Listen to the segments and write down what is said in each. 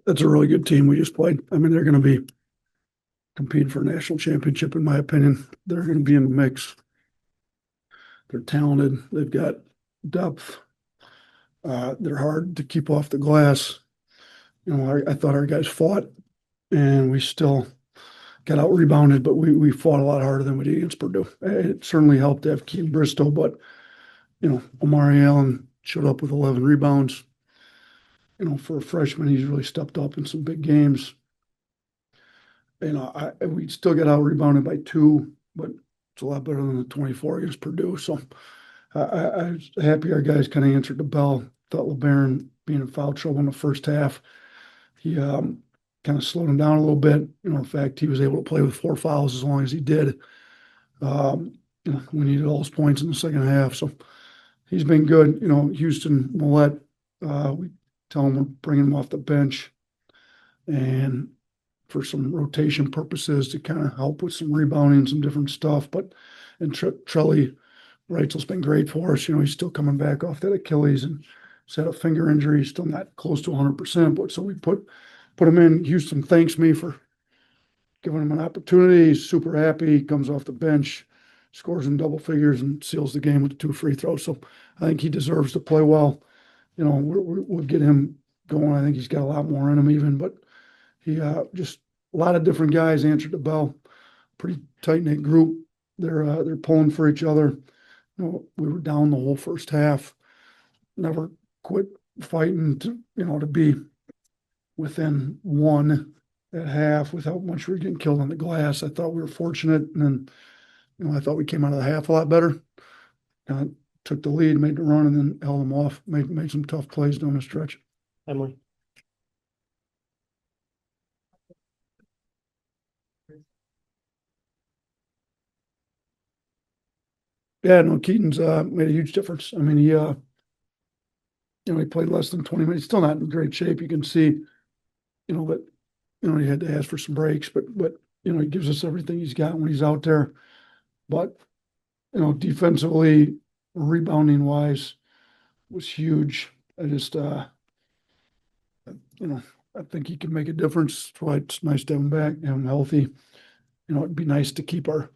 that's a really good team we just played. I mean, they're going to be competing for a national championship, in my opinion. They're going to be in the mix. They're talented. They've got depth. They're hard to keep off the glass. I thought our guys fought, and we still got out rebounded, but we fought a lot harder than we did against Purdue. It certainly helped to have Keaton Bristow, but Omari Allen showed up with 11 rebounds. For a freshman, he's really stepped up in some big games. We still got out rebounded by 2, but it's a lot better than the 24 against Purdue. So I was happy our guys kind of answered the bell. Thought LeBaron being in foul trouble in the first half, he kind of slowed him down a little bit. In fact, he was able to play with 4 fouls as long as he did. We needed all his points in the second half, so he's been good. Houston Millette, we tell him we're bringing him off the bench, and for some rotation purposes to kind of help with some rebounding, some different stuff. And Trelly Reitzel's been great for us. He's still coming back off that Achilles and he's had a finger injury. He's still not close to 100%. But so we put him in. Houston thanks me for giving him an opportunity. He's super happy. He comes off the bench, scores in double figures, and seals the game with the 2 free throws. So I think he deserves to play well. We'll get him going. I think he's got a lot more in him even, but he just a lot of different guys answered the bell. Pretty tight-knit group. They're pulling for each other. We were down the whole first half. Never quit fighting to be within 1 at half with how much we were getting killed on the glass. I thought we were fortunate, and then I thought we came out of the half a lot better. Took the lead, made the run, and then held them off. Made some tough plays down the stretch. Emily. Yeah, no, Keaton's made a huge difference. I mean, he played less than 20 minutes. Still not in great shape. You can see, but he had to ask for some breaks, but he gives us everything he's got when he's out there. But defensively, rebounding wise, was huge. I just I think he can make a difference. That's why it's nice to have him back, have him healthy. It'd be nice to keep our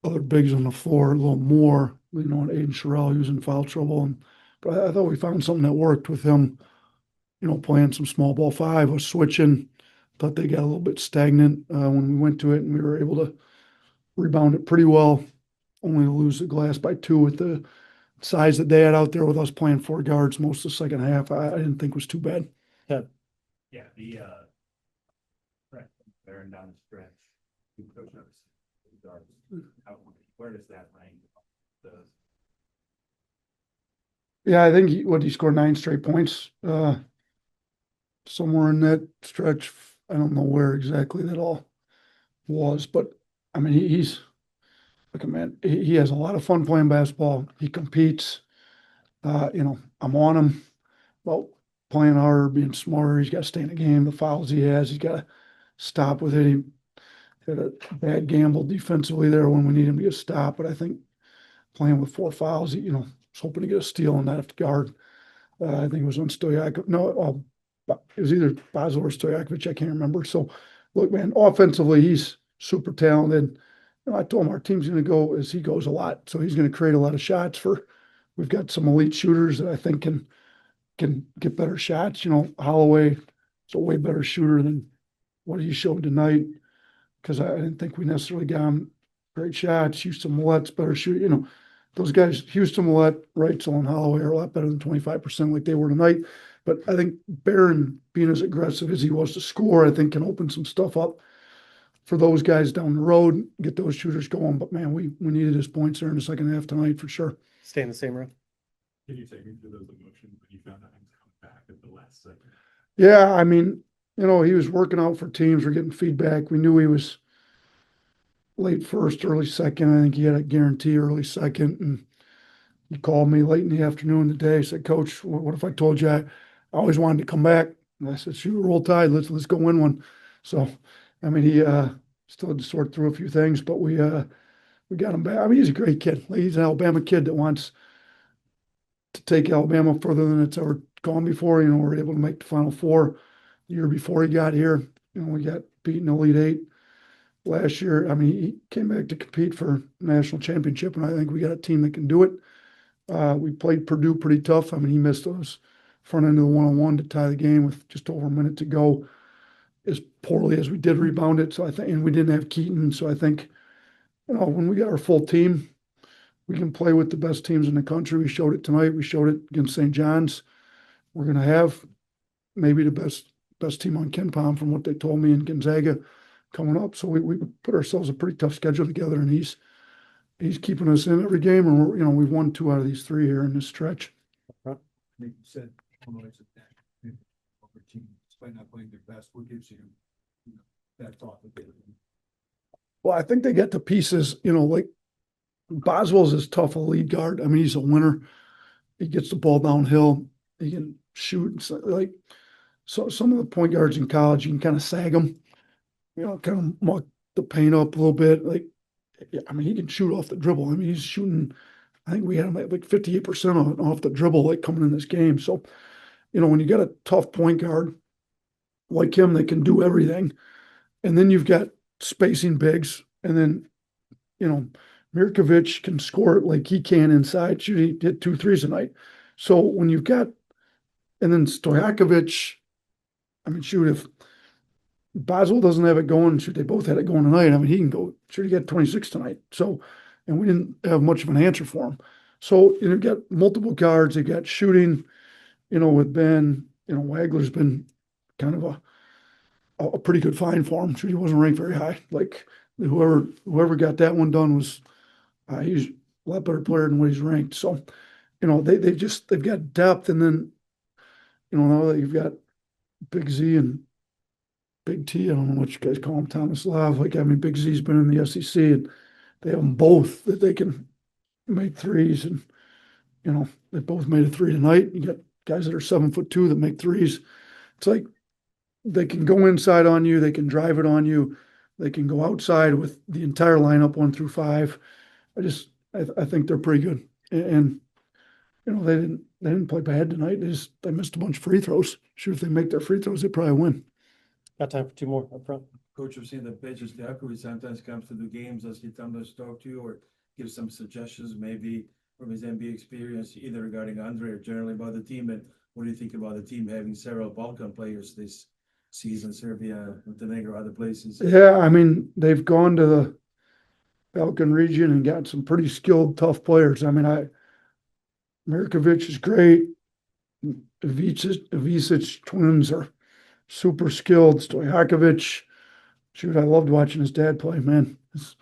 other bigs on the floor a little more. And Aiden Sherrill, he was in foul trouble, but I thought we found something that worked with him. Playing some small ball 5, was switching. Thought they got a little bit stagnant when we went to it, and we were able to rebound it pretty well. Only to lose the glass by 2 with the size that they had out there with us playing 4 guards most of the second half. I didn't think was too bad. Yeah. Yeah, right there and down the stretch. Where does that rank? Yeah, I think he scored 9 straight points. Somewhere in that stretch. I don't know where exactly that all was, but I mean, he's like a man. He has a lot of fun playing basketball. He competes. I'm on him about playing harder, being smarter. He's got to stay in the game. The fouls he has, he's got to stop with it. He had a bad gamble defensively there when we need him to get a stop, but I think playing with 4 fouls, was hoping to get a steal and not have to guard. I think it was on Stojakov. No, it was either Basel or Stojakovic. I can't remember. So, look, man, offensively, he's super talented. I told him our team's going to go as he goes a lot. So he's going to create a lot of shots we've got some elite shooters that I think can get better shots. Holloway is a way better shooter than what he showed tonight because I didn't think we necessarily got him great shots. Houston Millette's better shooter. Those guys, Houston Millette, Reitzel, and Holloway are a lot better than 25% like they were tonight. But I think Barron being as aggressive as he was to score, I think can open some stuff up for those guys down the road, get those shooters going. But man, we needed his points there in the second half tonight for sure. Stay in the same room. Can you take me through those emotions when you found out he was coming back at the last second? Yeah, I mean, he was working out for teams. We're getting feedback. We knew he was late first, early second. I think he had a guarantee early second. And he called me late in the afternoon today. Said, "Coach, what if I told you I always wanted to come back?" And I said, "Shoot, roll tide. Let's go win one." So, I mean, he still had to sort through a few things, but we got him back. I mean, he's a great kid. He's an Alabama kid that wants to take Alabama further than it's ever gone before. We're able to make the Final Four year before he got here. We got beaten Elite Eight last year. I mean, he came back to compete for national championship, and I think we got a team that can do it. We played Purdue pretty tough. I mean, he missed those front end of the one-on-one to tie the game with just over a minute to go, as poorly as we did rebound it. So I think, and we didn't have Keaton. So I think, when we got our full team, we can play with the best teams in the country. We showed it tonight. We showed it against St. John's. We're going to have maybe the best team on Ken Palm from what they told me in Gonzaga coming up. So we put ourselves a pretty tough schedule together, and he's keeping us in every game. And we've won 2 out of these 3 here in this stretch. Like you said, Illinois is a over team, despite not playing their best. What gives you, that thought that they Well, I think they get the pieces, like Boswell's as tough a lead guard. I mean, he's a winner. He gets the ball downhill. He can shoot. So some of the point guards in college, you can kind of sag them, kind of muck the paint up a little bit. I mean, he can shoot off the dribble. I mean, he's shooting, I think we had him at like 58% off the dribble, like coming in this game. So, when you got a tough point guard like him that can do everything, and then you've got spacing bigs, and then, Mirkovic can score it like he can inside. He hit 2 threes tonight. So when you've got, and then Stojakovic, I mean, shoot, if Boswell doesn't have it going, shoot, they both had it going tonight. I mean, he can go, shoot, he got 26 tonight. So, and we didn't have much of an answer for him. So, you've got multiple guards, they've got shooting, with Ben, Wagler's been kind of a pretty good find for him. Shoot, he wasn't ranked very high. Like whoever got that one done was, he's a lot better player than what he's ranked. So, they've got depth, and then, now that you've got Big Z and Big T, I don't know what you guys call him, Thomas Love. I mean, Big Z's been in the SEC, and they have them both that they can make threes, and they both made a 3 tonight. You got guys that are 7'2" that make threes. It's like they can go inside on you, they can drive it on you, they can go outside with the entire lineup 1 through 5. I think they're pretty good, and they didn't play bad tonight. They missed a bunch of free throws. Sure, if they make their free throws, they probably win. Got time for 2 more up front. Coach, I've seen that Petrus Diakovic sometimes comes to the games. Does he sometimes talk to you or give some suggestions, maybe from his NBA experience, either regarding Andre or generally about the team? And what do you think about the team having several Balkan players this season, Serbia, Montenegro, other places? Yeah, I mean, they've gone to the Balkan region and got some pretty skilled, tough players. I mean, Mirkovic is great. Ivicic twins are super skilled. Stojakovic, shoot, I loved watching his dad play, man. His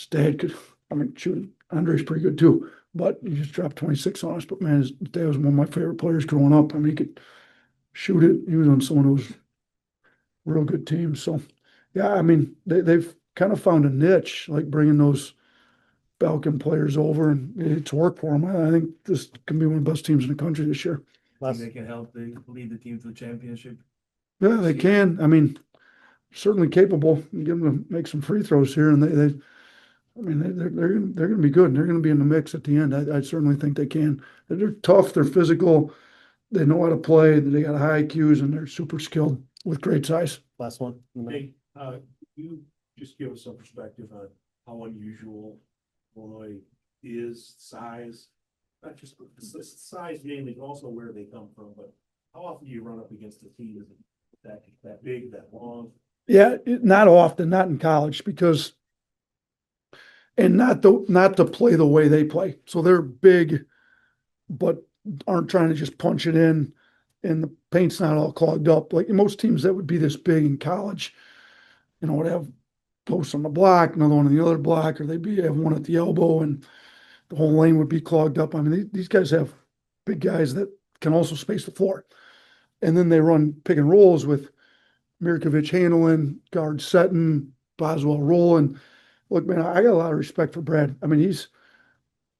dad could, I mean, shoot, Andre's pretty good too, but he just dropped 26 on us. But man, his dad was one of my favorite players growing up. I mean, he could shoot it. He was on some of those real good teams. So, yeah, I mean, they've kind of found a niche, like bringing those Balkan players over, and it's worked for them. I think this can be one of the best teams in the country this year. Last, They can help lead the team to the championship. Yeah, they can. I mean, certainly capable. You give them to make some free throws here, and they're going to be good. They're going to be in the mix at the end. I certainly think they can. They're tough. They're physical. They know how to play. They got high IQs, and they're super skilled with great size. last one. Hey, you just give us some perspective on how unusual Illinois is, size, not just the size mainly, but also where they come from, but how often do you run up against a team that big, that long? Yeah, not often, not in college, because and not to play the way they play. So they're big, but aren't trying to just punch it in, and the paint's not all clogged up. Like most teams that would be this big in college, would have posts on the block, another one on the other block, or have one at the elbow, and the whole lane would be clogged up. I mean, these guys have big guys that can also space the floor. And then they run pick and rolls with Mirkovic handling, guard setting, Boswell rolling. Look, man, I got a lot of respect for Brad. I mean, he's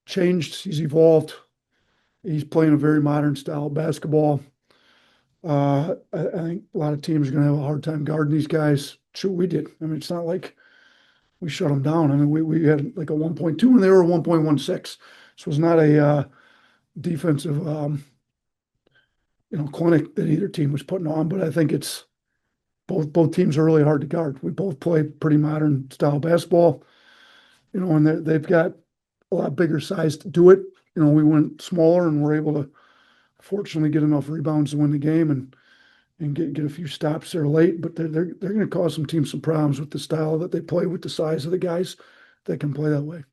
changed, he's evolved. He's playing a very modern style of basketball. I think a lot of teams are going to have a hard time guarding these guys. Sure, we did. I mean, it's not like we shut them down. I mean, we had like a 1.2 and they were 1.16. So it's not a defensive, clinic that either team was putting on. But I think it's both teams are really hard to guard. We both play pretty modern style basketball, and they've got a lot bigger size to do it. We went smaller and we're able to fortunately get enough rebounds to win the game and get a few stops there late. But they're going to cause some teams some problems with the style that they play, with the size of the guys that can play that way.